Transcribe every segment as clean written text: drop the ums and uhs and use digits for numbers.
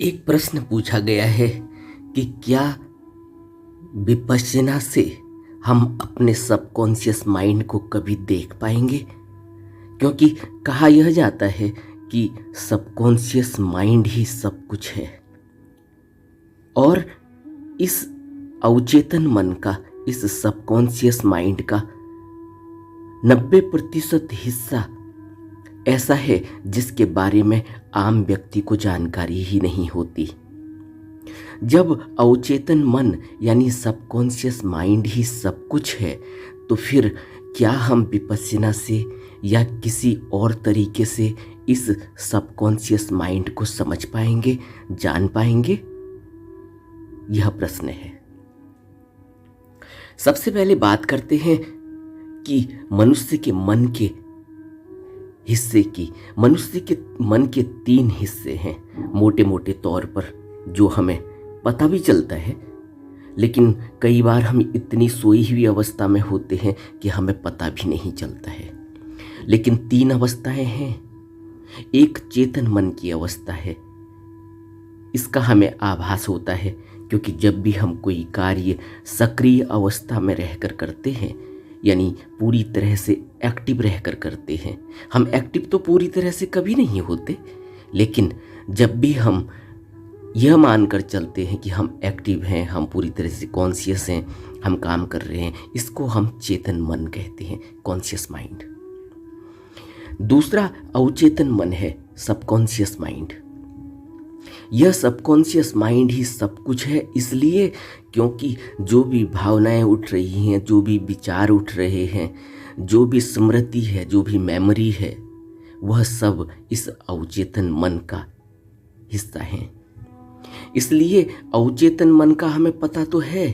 एक प्रश्न पूछा गया है कि क्या विपश्यना से हम अपने सबकॉन्शियस माइंड को कभी देख पाएंगे। क्योंकि कहा यह जाता है कि सबकॉन्शियस माइंड ही सब कुछ है और इस अवचेतन मन का, इस सबकॉन्शियस माइंड का 90% हिस्सा ऐसा है जिसके बारे में आम व्यक्ति को जानकारी ही नहीं होती। जब अवचेतन मन यानी सबकॉन्शियस माइंड ही सब कुछ है तो फिर क्या हम विपश्यना से या किसी और तरीके से इस सबकॉन्शियस माइंड को समझ पाएंगे, जान पाएंगे? यह प्रश्न है। सबसे पहले बात करते हैं कि मनुष्य के मन के हिस्से की। मनुष्य के मन के 3 हिस्से हैं मोटे मोटे तौर पर, जो हमें पता भी चलता है, लेकिन कई बार हम इतनी सोई हुई अवस्था में होते हैं कि हमें पता भी नहीं चलता है। लेकिन 3 अवस्थाएं हैं। एक चेतन मन की अवस्था है। इसका हमें आभास होता है क्योंकि जब भी हम कोई कार्य सक्रिय अवस्था में रहकर करते हैं, यानी पूरी तरह से एक्टिव रहकर करते हैं। हम एक्टिव तो पूरी तरह से कभी नहीं होते, लेकिन जब भी हम यह मानकर चलते हैं कि हम एक्टिव हैं, हम पूरी तरह से कॉन्शियस हैं, हम काम कर रहे हैं, इसको हम चेतन मन कहते हैं, कॉन्शियस माइंड। दूसरा अवचेतन मन है, सबकॉन्शियस माइंड। यह सबकॉन्शियस माइंड ही सब कुछ है, इसलिए क्योंकि जो भी भावनाएं उठ रही हैं, जो भी विचार उठ रहे हैं, जो भी स्मृति है, जो भी मेमोरी है, वह सब इस अवचेतन मन का हिस्सा है। इसलिए अवचेतन मन का हमें पता तो है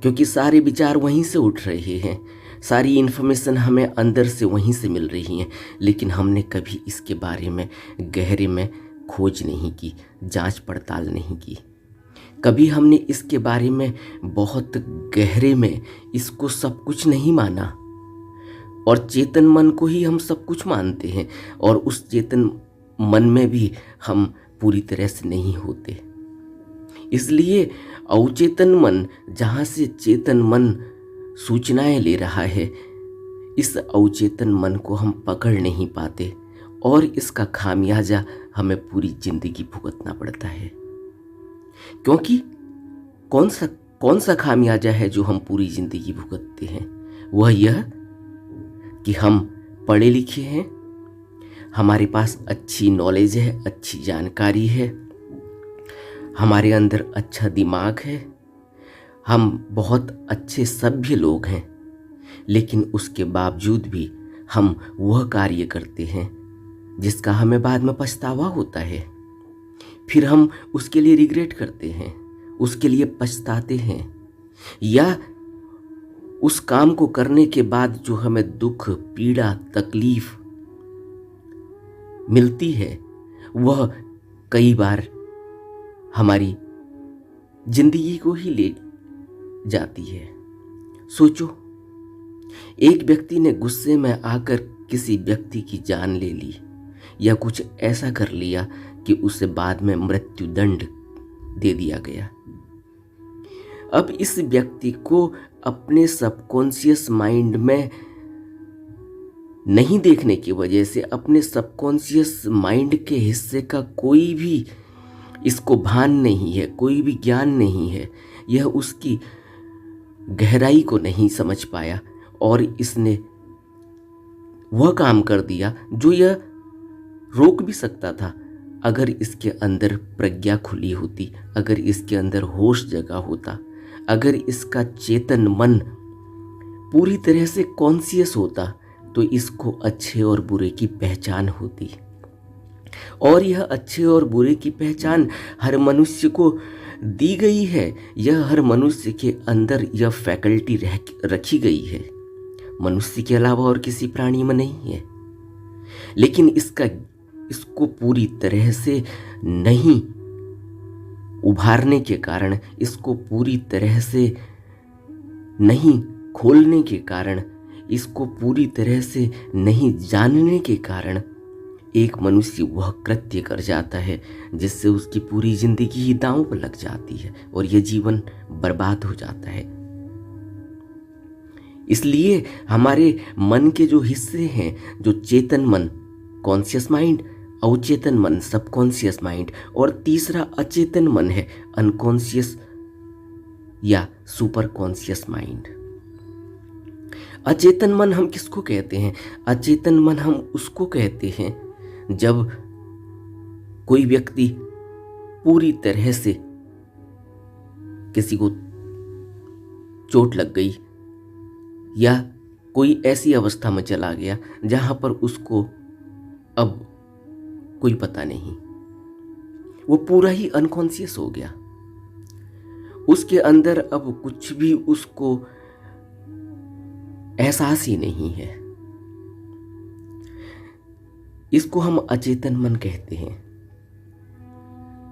क्योंकि सारे विचार वहीं से उठ रहे हैं, सारी इन्फॉर्मेशन हमें अंदर से वहीं से मिल रही है, लेकिन हमने कभी इसके बारे में गहरे में खोज नहीं की, जांच पड़ताल नहीं की। कभी हमने इसके बारे में बहुत गहरे में इसको सब कुछ नहीं माना और चेतन मन को ही हम सब कुछ मानते हैं और उस चेतन मन में भी हम पूरी तरह से नहीं होते। इसलिए अवचेतन मन जहाँ से चेतन मन सूचनाएं ले रहा है, इस अवचेतन मन को हम पकड़ नहीं पाते और इसका खामियाजा हमें पूरी जिंदगी भुगतना पड़ता है। क्योंकि कौन सा खामियाजा है जो हम पूरी जिंदगी भुगतते हैं? वह यह कि हम पढ़े लिखे हैं, हमारे पास अच्छी नॉलेज है, अच्छी जानकारी है, हमारे अंदर अच्छा दिमाग है, हम बहुत अच्छे सभ्य लोग हैं, लेकिन उसके बावजूद भी हम वह कार्य करते हैं जिसका हमें बाद में पछतावा होता है। फिर हम उसके लिए रिग्रेट करते हैं, उसके लिए पछताते हैं, या उस काम को करने के बाद जो हमें दुख, पीड़ा, तकलीफ मिलती है, वह कई बार हमारी जिंदगी को ही ले जाती है। सोचो, एक व्यक्ति ने गुस्से में आकर किसी व्यक्ति की जान ले ली या कुछ ऐसा कर लिया कि उसे बाद में मृत्यु दंड दे दिया गया। अब इस व्यक्ति को अपने सबकॉन्शियस माइंड में नहीं देखने की वजह से, अपने सबकॉन्शियस माइंड के हिस्से का कोई भी इसको भान नहीं है, कोई भी ज्ञान नहीं है, यह उसकी गहराई को नहीं समझ पाया और इसने वह काम कर दिया जो यह रोक भी सकता था। अगर इसके अंदर प्रज्ञा खुली होती, अगर इसके अंदर होश जगा होता, अगर इसका चेतन मन पूरी तरह से कॉन्शियस होता, तो इसको अच्छे और बुरे की पहचान होती। और यह अच्छे और बुरे की पहचान हर मनुष्य को दी गई है। यह हर मनुष्य के अंदर यह फैकल्टी रखी गई है, मनुष्य के अलावा और किसी प्राणी में नहीं है। लेकिन इसको पूरी तरह से नहीं उभारने के कारण, इसको पूरी तरह से नहीं खोलने के कारण, इसको पूरी तरह से नहीं जानने के कारण एक मनुष्य वह कृत्य कर जाता है जिससे उसकी पूरी जिंदगी ही दांव पर लग जाती है और यह जीवन बर्बाद हो जाता है। इसलिए हमारे मन के जो हिस्से हैं, जो चेतन मन कॉन्शियस माइंड, अवचेतन मन सबकॉन्शियस माइंड, और तीसरा अचेतन मन है अनकॉन्शियस या सुपर कॉन्शियस माइंड। अचेतन मन हम किसको कहते हैं? अचेतन मन हम उसको कहते हैं जब कोई व्यक्ति पूरी तरह से किसी को चोट लग गई या कोई ऐसी अवस्था में चला गया जहां पर उसको अब कोई पता नहीं, वो पूरा ही अनकॉन्शियस हो गया, उसके अंदर अब कुछ भी उसको एहसास ही नहीं है। इसको हम अचेतन मन कहते हैं।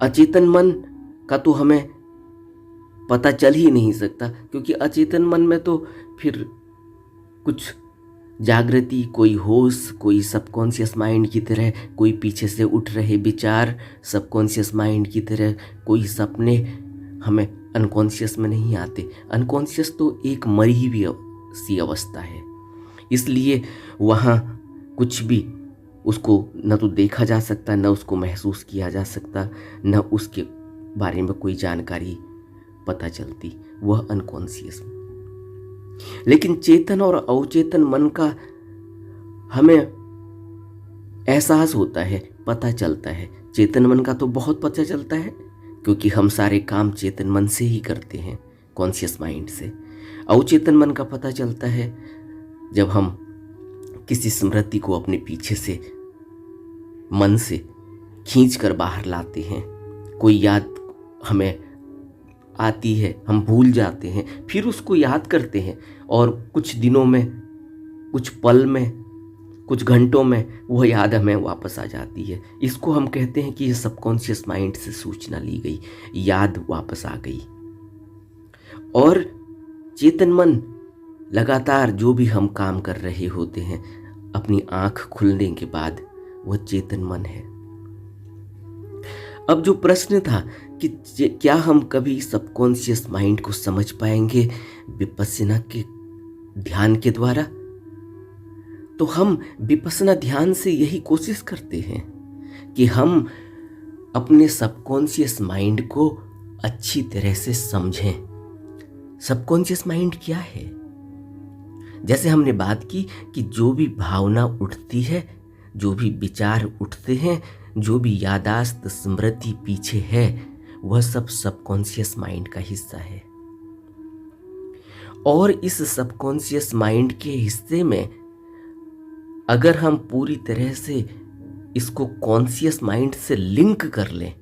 अचेतन मन का तो हमें पता चल ही नहीं सकता, क्योंकि अचेतन मन में तो फिर कुछ जागृति, कोई होश, कोई सबकॉन्शियस माइंड की तरह कोई पीछे से उठ रहे विचार सबकॉन्शियस माइंड की तरह, कोई सपने हमें अनकॉन्शियस में नहीं आते। अनकॉन्शियस तो एक मरी हुई सी अवस्था है, इसलिए वहाँ कुछ भी उसको न तो देखा जा सकता, न उसको महसूस किया जा सकता, न उसके बारे में कोई जानकारी पता चलती, वह अनकॉन्शियस। लेकिन चेतन और अवचेतन मन का हमें एहसास होता है, पता चलता है। चेतन मन का तो बहुत पता चलता है, क्योंकि हम सारे काम चेतन मन से ही करते हैं, कॉन्शियस माइंड से। अवचेतन मन का पता चलता है जब हम किसी स्मृति को अपने पीछे से मन से खींच कर बाहर लाते हैं, कोई याद हमें आती है, हम भूल जाते हैं, फिर उसको याद करते हैं और कुछ दिनों में, कुछ पल में, कुछ घंटों में वह याद हमें वापस आ जाती है। इसको हम कहते हैं कि यह सबकॉन्शियस माइंड से सूचना ली गई, याद वापस आ गई। और चेतन मन लगातार जो भी हम काम कर रहे होते हैं, अपनी आंख खुलने के बाद वह चेतन मन है। अब जो प्रश्न था कि क्या हम कभी सबकॉन्शियस माइंड को समझ पाएंगे विपस्सना के ध्यान के द्वारा, तो हम विपस्सना ध्यान से यही कोशिश करते हैं कि हम अपने सबकॉन्शियस माइंड को अच्छी तरह से समझें। सबकॉन्शियस माइंड क्या है? जैसे हमने बात की कि जो भी भावना उठती है, जो भी विचार उठते हैं, जो भी यादाश्त स्मृति पीछे है, वह सब सबकॉन्शियस माइंड का हिस्सा है। और इस सबकॉन्शियस माइंड के हिस्से में अगर हम पूरी तरह से इसको कॉन्शियस माइंड से लिंक कर लें,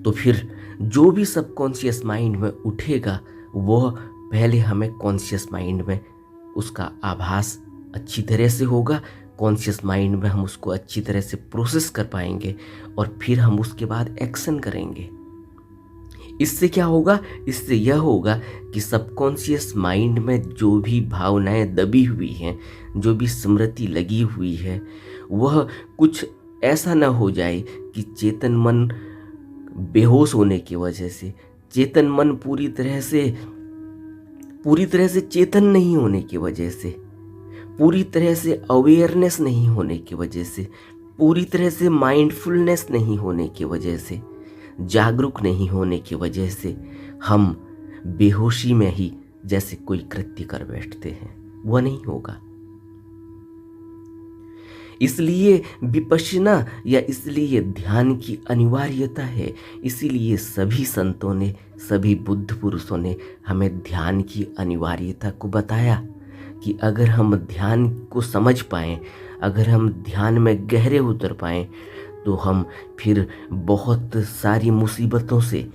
तो फिर जो भी सबकॉन्शियस माइंड में उठेगा वह पहले हमें कॉन्शियस माइंड में उसका आभास अच्छी तरह से होगा, कॉन्शियस माइंड में हम उसको अच्छी तरह से प्रोसेस कर पाएंगे और फिर हम उसके बाद एक्शन करेंगे। इससे क्या होगा? इससे यह होगा कि सबकॉन्शियस माइंड में जो भी भावनाएं दबी हुई हैं, जो भी स्मृति लगी हुई है, वह कुछ ऐसा न हो जाए कि चेतन मन बेहोश होने की वजह से, चेतन मन पूरी तरह से चेतन नहीं होने की वजह से, पूरी तरह से अवेयरनेस नहीं होने की वजह से, पूरी तरह से माइंडफुलनेस नहीं होने की वजह से, जागरूक नहीं होने की वजह से हम बेहोशी में ही जैसे कोई कृत्य कर बैठते हैं, वह नहीं होगा। इसलिए विपश्यना या इसलिए ध्यान की अनिवार्यता है। इसीलिए सभी संतों ने, सभी बुद्ध पुरुषों ने हमें ध्यान की अनिवार्यता को बताया कि अगर हम ध्यान को समझ पाएं, अगर हम ध्यान में गहरे उतर पाएं, तो हम फिर बहुत सारी मुसीबतों से,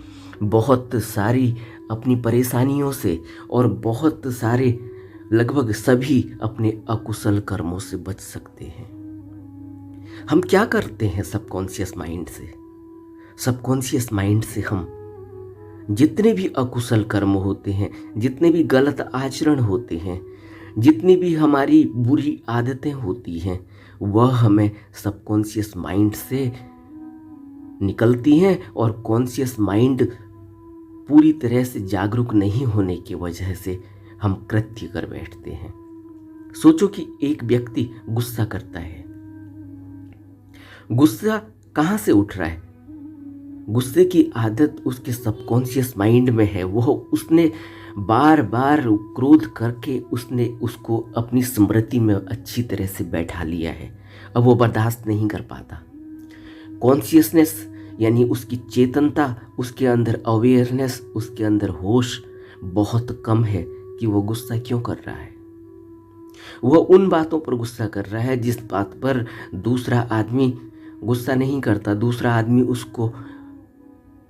बहुत सारी अपनी परेशानियों से और बहुत सारे लगभग सभी अपने अकुशल कर्मों से बच सकते हैं। हम क्या करते हैं सबकॉन्शियस माइंड से? सबकॉन्शियस माइंड से हम जितने भी अकुशल कर्म होते हैं, जितने भी गलत आचरण होते हैं, जितनी भी हमारी बुरी आदतें होती हैं, वह हमें सबकॉन्शियस माइंड से निकलती हैं और कॉन्शियस माइंड पूरी तरह से जागरूक नहीं होने की वजह से हम कृत्य कर बैठते हैं। सोचो कि एक व्यक्ति गुस्सा करता है। गुस्सा कहाँ से उठ रहा है? गुस्से की आदत उसके सबकॉन्शियस माइंड में है। वह उसने बार बार क्रोध करके उसने उसको अपनी स्मृति में अच्छी तरह से बैठा लिया है। अब वो बर्दाश्त नहीं कर पाता। कॉन्शियसनेस यानी उसकी चेतनता, उसके अंदर अवेयरनेस, उसके अंदर होश बहुत कम है कि वो गुस्सा क्यों कर रहा है। वह उन बातों पर गुस्सा कर रहा है जिस बात पर दूसरा आदमी गुस्सा नहीं करता, दूसरा आदमी उसको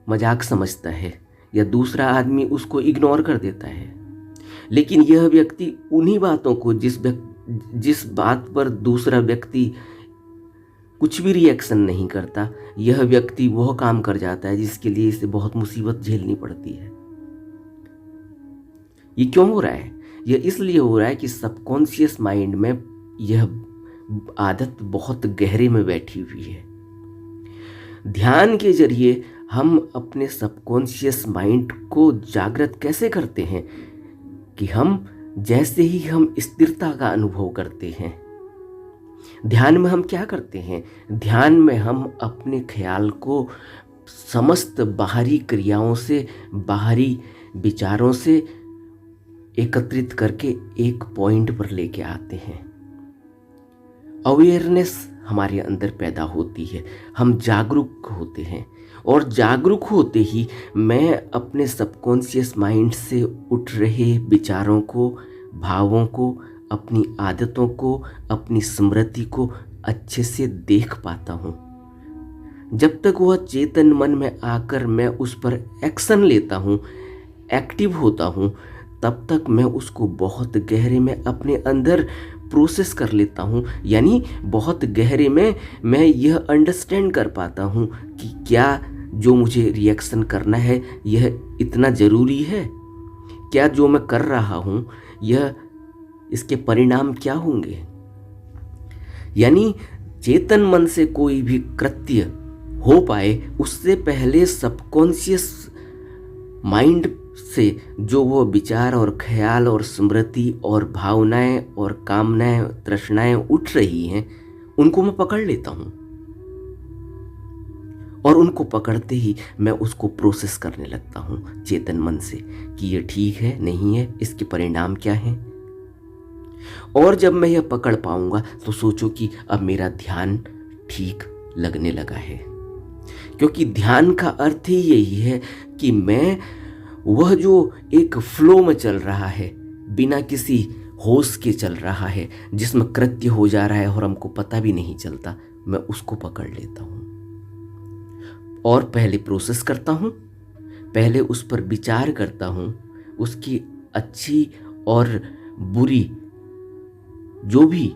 मजाक समझता है या दूसरा आदमी उसको इग्नोर कर देता है। लेकिन यह व्यक्ति उन्हीं बातों को जिस बात पर दूसरा व्यक्ति कुछ भी रिएक्शन नहीं करता, यह व्यक्ति वह काम कर जाता है जिसके लिए इसे बहुत मुसीबत झेलनी पड़ती है। ये क्यों हो रहा है? यह इसलिए हो रहा है कि सबकॉन्शियस माइंड में यह आदत बहुत गहरे में बैठी हुई है। ध्यान के जरिए हम अपने सबकॉन्शियस माइंड को जागृत कैसे करते हैं कि हम जैसे ही हम स्थिरता का अनुभव करते हैं, ध्यान में हम क्या करते हैं? ध्यान में हम अपने ख्याल को समस्त बाहरी क्रियाओं से, बाहरी विचारों से एकत्रित करके एक पॉइंट पर लेके आते हैं। अवेयरनेस हमारे अंदर पैदा होती है, हम जागरूक होते हैं और जागरूक होते ही मैं अपने सबकॉन्शियस माइंड से उठ रहे विचारों को, भावों को, अपनी आदतों को, अपनी स्मृति को अच्छे से देख पाता हूँ। जब तक वह चेतन मन में आकर मैं उस पर एक्शन लेता हूँ, एक्टिव होता हूँ, तब तक मैं उसको बहुत गहरे में अपने अंदर प्रोसेस कर लेता हूँ। यानी बहुत गहरे में मैं यह अंडरस्टैंड कर पाता हूँ कि क्या जो मुझे रिएक्शन करना है यह इतना ज़रूरी है, क्या जो मैं कर रहा हूँ यह इसके परिणाम क्या होंगे। यानी चेतन मन से कोई भी कृत्य हो पाए उससे पहले सबकॉन्शियस माइंड से जो वो विचार और ख्याल और स्मृति और भावनाएं और कामनाएं, तृष्णाएं उठ रही हैं, उनको मैं पकड़ लेता हूँ और उनको पकड़ते ही मैं उसको प्रोसेस करने लगता हूँ चेतन मन से कि ये ठीक है, नहीं है, इसके परिणाम क्या हैं। और जब मैं यह पकड़ पाऊंगा तो सोचो कि अब मेरा ध्यान ठीक लगने लगा है, क्योंकि ध्यान का अर्थ ही यही है कि मैं वह जो एक फ्लो में चल रहा है, बिना किसी होश के चल रहा है, जिसमें कृत्य हो जा रहा है और हमको पता भी नहीं चलता, मैं उसको पकड़ लेता हूँ और पहले प्रोसेस करता हूँ, पहले उस पर विचार करता हूँ, उसकी अच्छी और बुरी जो भी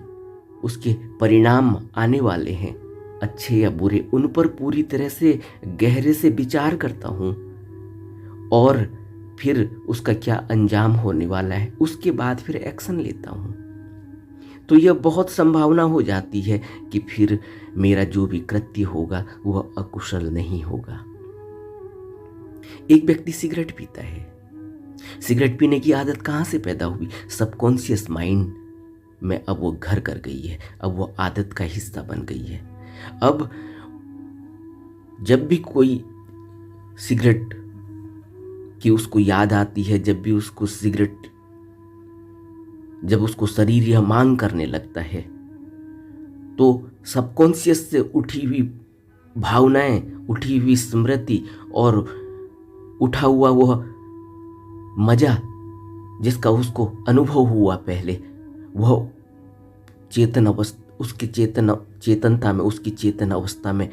उसके परिणाम आने वाले हैं, अच्छे या बुरे, उन पर पूरी तरह से गहरे से विचार करता हूँ और फिर उसका क्या अंजाम होने वाला है, उसके बाद फिर एक्शन लेता हूँ। तो यह बहुत संभावना हो जाती है कि फिर मेरा जो भी कृत्य होगा वह अकुशल नहीं होगा। एक व्यक्ति सिगरेट पीता है। सिगरेट पीने की आदत कहाँ से पैदा हुई? सबकॉन्शियस माइंड में अब वो घर कर गई है, अब वो आदत का हिस्सा बन गई है। अब जब भी कोई सिगरेट की उसको याद आती है, जब भी उसको सिगरेट, जब उसको शरीर यह मांग करने लगता है, तो सबकॉन्शियस से उठी हुई भावनाएं, उठी हुई स्मृति और उठा हुआ वह मजा जिसका उसको अनुभव हुआ पहले, वह चेतन अवस्था, उसकी चेतनता में, उसकी चेतन अवस्था में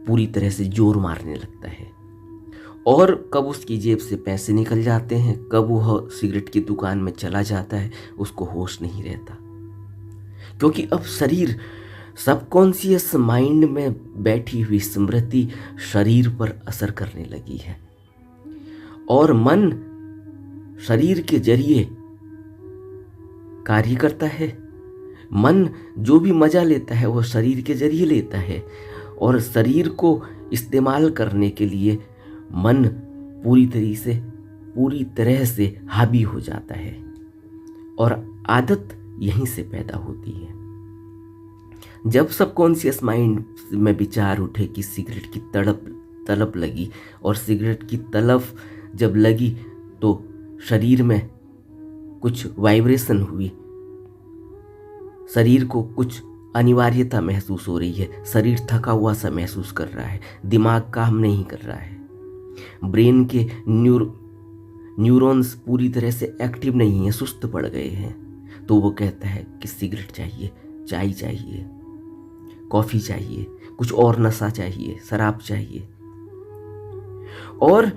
पूरी तरह से जोर मारने लगता है। और कब उसकी जेब से पैसे निकल जाते हैं, कब वह सिगरेट की दुकान में चला जाता है, उसको होश नहीं रहता, क्योंकि अब शरीर, सबकॉन्शियस माइंड में बैठी हुई स्मृति शरीर पर असर करने लगी है और मन शरीर के जरिए कार्य करता है। मन जो भी मज़ा लेता है वो शरीर के जरिए लेता है, और शरीर को इस्तेमाल करने के लिए मन पूरी तरह से हावी हो जाता है, और आदत यहीं से पैदा होती है। जब सबकॉन्शियस माइंड में विचार उठे कि सिगरेट की तड़प लगी, और सिगरेट की तलब जब लगी तो शरीर में कुछ वाइब्रेशन हुई, शरीर को कुछ अनिवार्यता महसूस हो रही है, शरीर थका हुआ सा महसूस कर रहा है, दिमाग काम नहीं कर रहा है, ब्रेन के न्यूरॉन्स पूरी तरह से एक्टिव नहीं है, सुस्त पड़ गए हैं, तो वो कहता है कि सिगरेट चाहिए, चाय चाहिए, कॉफ़ी चाहिए, कुछ और नशा चाहिए, शराब चाहिए। और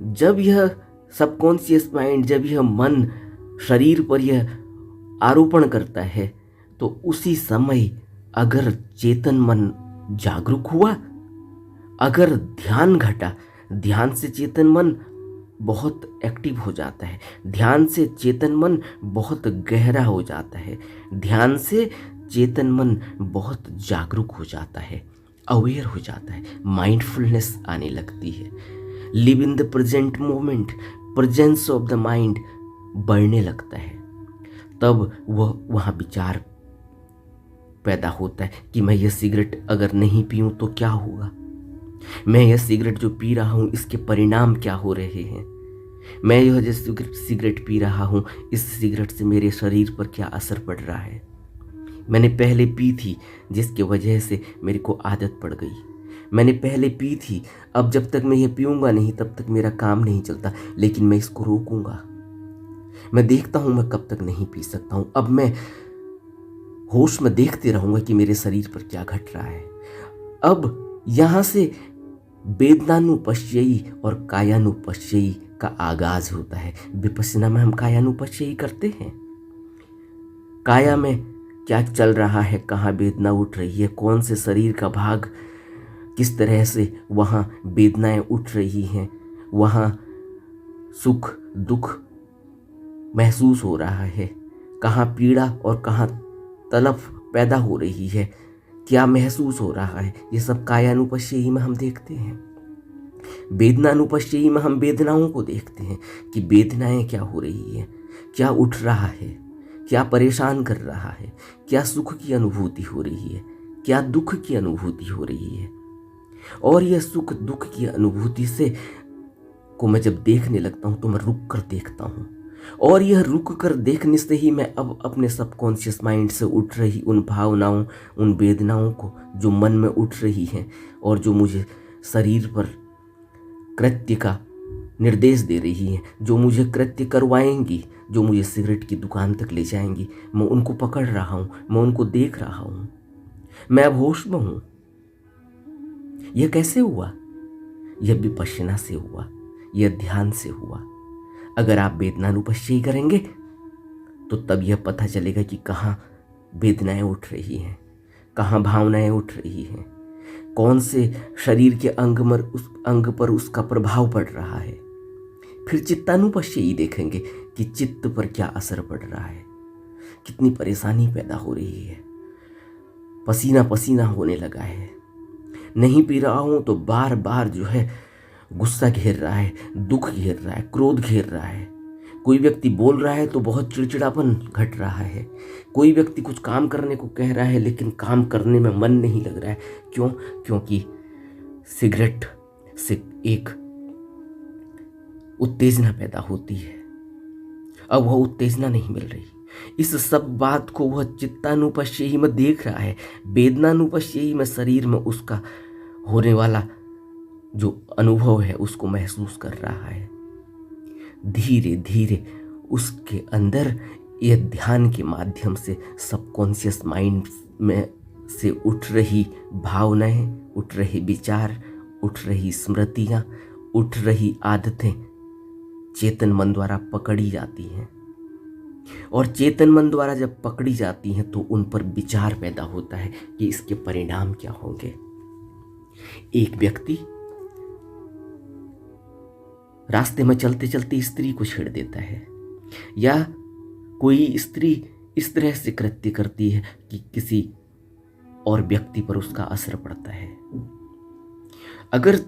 जब यह सबकॉन्शियस माइंड, जब यह मन शरीर पर यह आरोपण करता है, तो उसी समय अगर चेतन मन जागरूक हुआ, अगर ध्यान घटा, ध्यान से चेतन मन बहुत एक्टिव हो जाता है, ध्यान से चेतन मन बहुत गहरा हो जाता है, ध्यान से चेतन मन बहुत जागरूक हो जाता है, अवेयर हो जाता है, माइंडफुलनेस आने लगती है, live in the present moment, presence of the mind बढ़ने लगता है। तब वह वहाँ विचार पैदा होता है कि मैं यह सिगरेट अगर नहीं पीऊँ तो क्या होगा, मैं यह सिगरेट जो पी रहा हूँ इसके परिणाम क्या हो रहे हैं, मैं यह जो सिगरेट पी रहा हूँ इस सिगरेट से मेरे शरीर पर क्या असर पड़ रहा है, मैंने पहले पी थी जिसकी वजह से मेरे को आदत पड़ गई, मैंने पहले पी थी, अब जब तक मैं ये पीऊँगा नहीं तब तक मेरा काम नहीं चलता, लेकिन मैं इसको रोकूँगा, मैं देखता हूँ मैं कब तक नहीं पी सकता हूँ, अब मैं होश में देखते रहूँगा कि मेरे शरीर पर क्या घट रहा है। अब यहाँ से वेदनानुपश्ययी और कायानुपश्ययी का आगाज होता है। विपश्यना में हम कायानुपश्ययी करते हैं, काया में क्या चल रहा है, कहाँ वेदना उठ रही है, कौन से शरीर का भाग किस तरह से वहाँ वेदनाएं उठ रही हैं, वहाँ सुख दुख महसूस हो रहा है, कहाँ पीड़ा और कहाँ तलफ पैदा हो रही है, क्या महसूस हो रहा है, ये सब कायानुपश्ययी में हम देखते हैं। वेदनानुपश्ययी में हम वेदनाओं को देखते हैं कि वेदनाएं क्या हो रही है, क्या उठ रहा है, क्या परेशान कर रहा है, क्या सुख की अनुभूति हो रही है, क्या दुख की अनुभूति हो रही है। और यह सुख दुख की अनुभूति से को मैं जब देखने लगता हूँ तो मैं रुक कर देखता हूँ, और यह रुक कर देखने से ही मैं अब अपने सबकॉन्शियस माइंड से उठ रही उन भावनाओं, उन वेदनाओं को जो मन में उठ रही हैं और जो मुझे शरीर पर कृत्य का निर्देश दे रही हैं, जो मुझे कृत्य करवाएंगी, जो मुझे सिगरेट की दुकान तक ले जाएंगी, मैं उनको पकड़ रहा हूँ, मैं उनको देख रहा हूँ, मैं अब होश में हूँ। यह कैसे हुआ? यह विपश्यना से हुआ, यह ध्यान से हुआ। अगर आप वेदनानुपश्ययी करेंगे तो तब यह पता चलेगा कि कहाँ वेदनाएं उठ रही हैं, कहाँ भावनाएं उठ रही हैं, कौन से शरीर के अंग पर उसका प्रभाव पड़ रहा है। फिर चित्तानुपश्ययी देखेंगे कि चित्त पर क्या असर पड़ रहा है, कितनी परेशानी पैदा हो रही है, पसीना पसीना होने लगा है, नहीं पी रहा हूँ तो बार बार जो है गुस्सा घेर रहा है, दुख घेर रहा है, क्रोध घेर रहा है। कोई व्यक्ति बोल रहा है तो बहुत चिड़चिड़ापन घट रहा है, कोई व्यक्ति कुछ काम करने को कह रहा है लेकिन काम करने में मन नहीं लग रहा है। क्यों? क्योंकि सिगरेट से एक उत्तेजना पैदा होती है, अब वह उत्तेजना नहीं मिल रही। इस सब बात को वह चित्तानुपश्ययी में देख रहा है, वेदनानुपश्ययी में शरीर में उसका होने वाला जो अनुभव है उसको महसूस कर रहा है। धीरे धीरे उसके अंदर यह ध्यान के माध्यम से सबकॉन्शियस माइंड में से उठ रही भावनाएं, उठ रहे विचार, उठ रही स्मृतियाँ, उठ रही आदतें चेतन मन द्वारा पकड़ी जाती हैं। और चेतन मन द्वारा जब पकड़ी जाती हैं तो उन पर विचार पैदा होता है कि इसके परिणाम क्या होंगे। एक व्यक्ति रास्ते में चलते चलते स्त्री को छेड़ देता है, या कोई स्त्री इस तरह से कृत्य करती है कि किसी और व्यक्ति पर उसका असर पड़ता है। अगर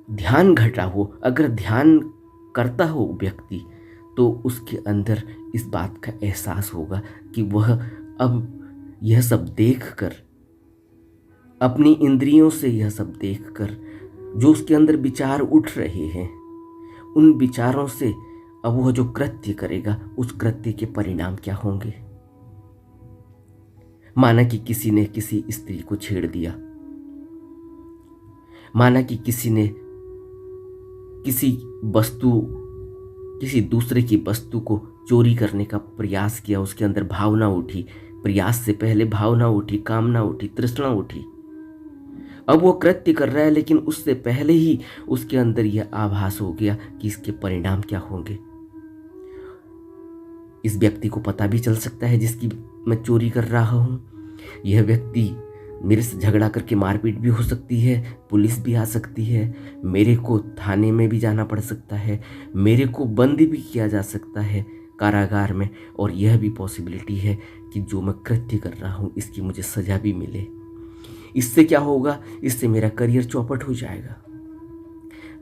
ध्यान घटा हो, अगर ध्यान करता हो व्यक्ति, तो उसके अंदर इस बात का एहसास होगा कि वह अब यह सब देखकर, अपनी इंद्रियों से यह सब देखकर जो उसके अंदर विचार उठ रहे हैं, उन विचारों से अब वह जो कृत्य करेगा उस कृत्य के परिणाम क्या होंगे। माना कि किसी ने किसी स्त्री को छेड़ दिया, माना कि किसी ने किसी दूसरे की वस्तु को चोरी करने का प्रयास किया, उसके अंदर भावना उठी, प्रयास से पहले भावना उठी, कामना उठी, तृष्णा उठी। अब वो कृत्य कर रहा है, लेकिन उससे पहले ही उसके अंदर यह आभास हो गया कि इसके परिणाम क्या होंगे। इस व्यक्ति को पता भी चल सकता है जिसकी मैं चोरी कर रहा हूं, यह व्यक्ति मेरे से झगड़ा करके मारपीट भी हो सकती है, पुलिस भी आ सकती है, मेरे को थाने में भी जाना पड़ सकता है, मेरे को बंद भी किया जा सकता है कारागार में, और यह भी पॉसिबिलिटी है कि जो मैं कृत्य कर रहा हूँ इसकी मुझे सजा भी मिले। इससे क्या होगा, इससे मेरा करियर चौपट हो जाएगा।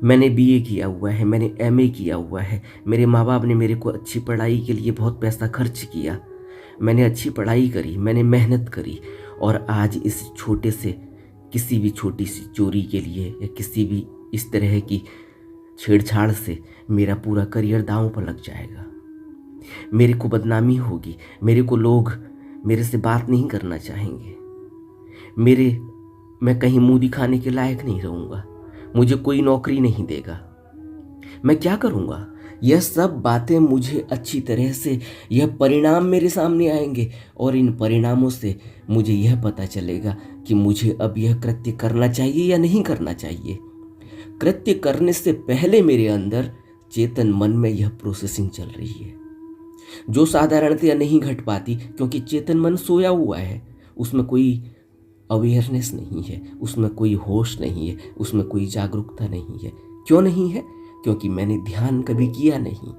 मैंने बीए किया हुआ है, मैंने एमए किया हुआ है, मेरे माँ बाप ने मेरे को अच्छी पढ़ाई के लिए बहुत पैसा खर्च किया, मैंने अच्छी पढ़ाई करी, मैंने मेहनत करी, और आज इस छोटे से किसी भी छोटी सी चोरी के लिए या किसी भी इस तरह की छेड़छाड़ से मेरा पूरा करियर दांव पर लग जाएगा। मेरे को बदनामी होगी, मेरे को लोग मेरे से बात नहीं करना चाहेंगे, मैं कहीं मुंह दिखाने के लायक नहीं रहूँगा, मुझे कोई नौकरी नहीं देगा, मैं क्या करूँगा। यह सब बातें मुझे अच्छी तरह से, यह परिणाम मेरे सामने आएंगे, और इन परिणामों से मुझे यह पता चलेगा कि मुझे अब यह कृत्य करना चाहिए या नहीं करना चाहिए। कृत्य करने से पहले मेरे अंदर चेतन मन में यह प्रोसेसिंग चल रही है, जो साधारणतया नहीं घट पाती, क्योंकि चेतन मन सोया हुआ है, उसमें कोई अवेयरनेस नहीं है, उसमें कोई होश नहीं है, उसमें कोई जागरूकता नहीं है। क्यों नहीं है? क्योंकि मैंने ध्यान कभी किया नहीं।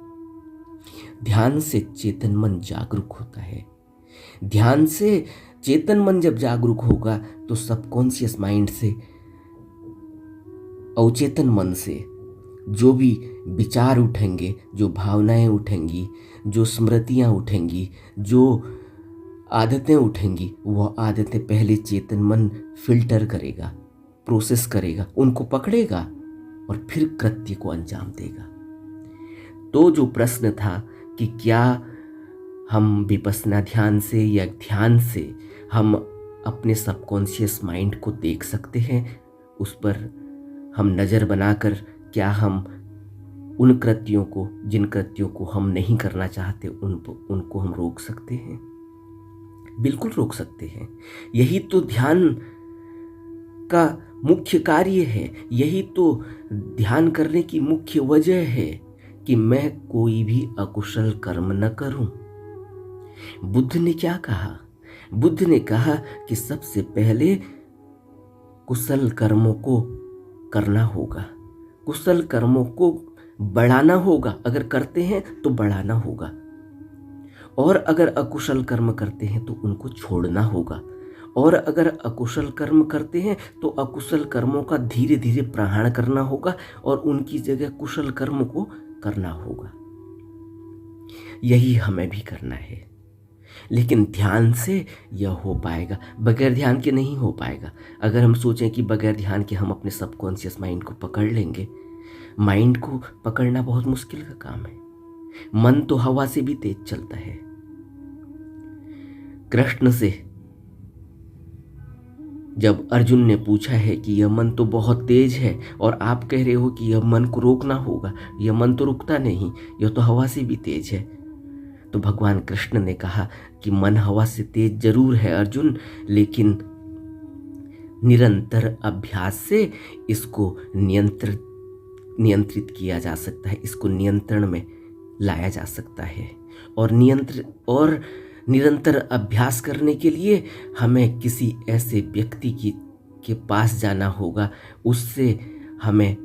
ध्यान से चेतन मन जागरूक होता है। ध्यान से चेतन मन जब जागरूक होगा तो सबकॉन्शियस माइंड से, अवचेतन मन से जो भी विचार उठेंगे, जो भावनाएं उठेंगी, जो स्मृतियां उठेंगी, जो आदतें उठेंगी, वह आदतें पहले चेतन मन फिल्टर करेगा, प्रोसेस करेगा, उनको पकड़ेगा और फिर कृत्य को अंजाम देगा। तो जो प्रश्न था कि क्या हम विपश्यना ध्यान से या ध्यान से हम अपने सबकॉन्शियस माइंड को देख सकते हैं, उस पर हम नज़र बनाकर क्या हम उन कृत्यों को, जिन कृत्यों को हम नहीं करना चाहते, उनको हम रोक सकते हैं? बिल्कुल रोक सकते हैं। यही तो ध्यान का मुख्य कार्य है, यही तो ध्यान करने की मुख्य वजह है कि मैं कोई भी अकुशल कर्म न करूं। बुद्ध ने क्या कहा? बुद्ध ने कहा कि सबसे पहले कुशल कर्मों को करना होगा, कुशल कर्मों को बढ़ाना होगा। अगर करते हैं तो बढ़ाना होगा, और अगर अकुशल कर्म करते हैं तो उनको छोड़ना होगा, और अगर अकुशल कर्म करते हैं तो अकुशल कर्मों का धीरे धीरे प्रहार करना होगा और उनकी जगह कुशल कर्म को करना होगा। यही हमें भी करना है, लेकिन ध्यान से यह हो पाएगा, बगैर ध्यान के नहीं हो पाएगा। अगर हम सोचें कि बगैर ध्यान के हम अपने सबकॉन्शियस माइंड को पकड़ लेंगे, माइंड को पकड़ना बहुत मुश्किल का काम है। मन तो हवा से भी तेज चलता है। कृष्ण से जब अर्जुन ने पूछा है कि यह मन तो बहुत तेज है और आप कह रहे हो कि यह मन को रोकना होगा, यह मन तो रुकता नहीं, यह तो हवा से भी तेज है, तो भगवान कृष्ण ने कहा कि मन हवा से तेज जरूर है अर्जुन, लेकिन निरंतर अभ्यास से इसको नियंत्रित किया जा सकता है, इसको नियंत्रण में लाया जा सकता है। और निरंतर अभ्यास करने के लिए हमें किसी ऐसे व्यक्ति के पास जाना होगा, उससे हमें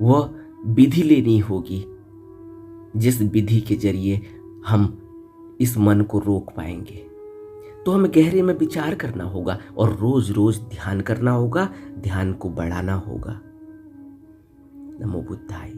वह विधि लेनी होगी जिस विधि के जरिए हम इस मन को रोक पाएंगे। तो हमें गहरे में विचार करना होगा और रोज रोज ध्यान करना होगा, ध्यान को बढ़ाना होगा। नमो बुद्धाय।